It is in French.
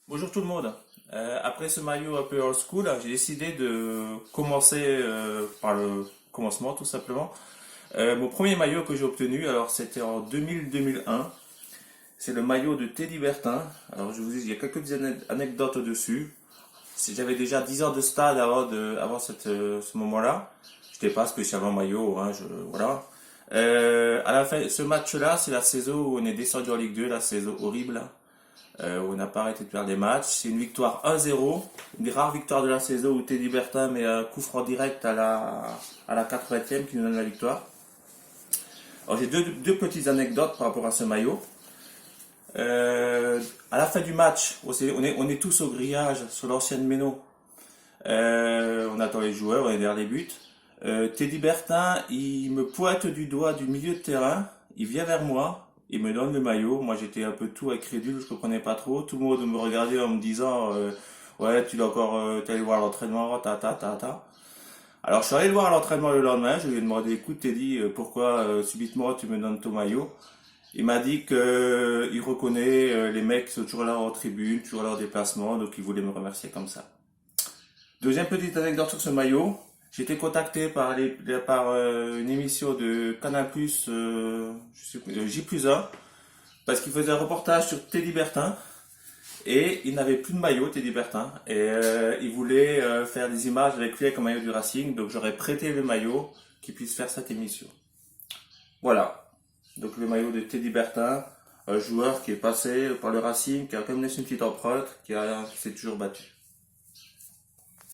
Bonjour tout le monde. Après ce maillot un peu old school, j'ai décidé de commencer par le commencement tout simplement. Mon premier maillot que j'ai obtenu, alors c'était en 2000-2001. C'est le maillot de Teddy Bertin. Alors je vous dis, il y a quelques petites anecdotes dessus. J'avais déjà 10 ans de stade ce moment-là. Je n'étais pas spécialement maillot, hein, voilà. À la fin, ce match-là, c'est la saison où on est descendu en Ligue 2, la saison horrible, où on n'a pas arrêté de perdre des matchs. C'est une victoire 1-0, une des rares victoires de la saison où Teddy Bertin met un coup franc direct à la 80e qui nous donne la victoire. Alors j'ai deux petites anecdotes par rapport à ce maillot. À la fin du match, on est tous au grillage sur l'ancienne Méno. On attend les joueurs, on est derrière les buts. Teddy Bertin, il me pointe du doigt du milieu de terrain, il vient vers moi, il me donne le maillot. Moi j'étais un peu tout incrédule, je comprenais pas trop. Tout le monde me regardait en me disant ouais, tu dois encore t'es allé voir l'entraînement, ta. Alors je suis allé le voir à l'entraînement le lendemain, je lui ai demandé écoute Teddy, pourquoi subitement tu me donnes ton maillot? Il m'a dit que il reconnaît les mecs qui sont toujours là en tribune, toujours là en déplacement, donc il voulait me remercier comme ça. Deuxième petite anecdote sur ce maillot. J'ai été contacté par une émission de Canal+, J+1, parce qu'il faisait un reportage sur Teddy Bertin, et il n'avait plus de maillot, Teddy Bertin, et il voulait faire des images avec lui avec un maillot du Racing, donc j'aurais prêté le maillot qu'il puisse faire cette émission. Voilà. Donc le maillot de Teddy Bertin, un joueur qui est passé par le Racing, qui a quand même laissé une petite empreinte, qui s'est toujours battu.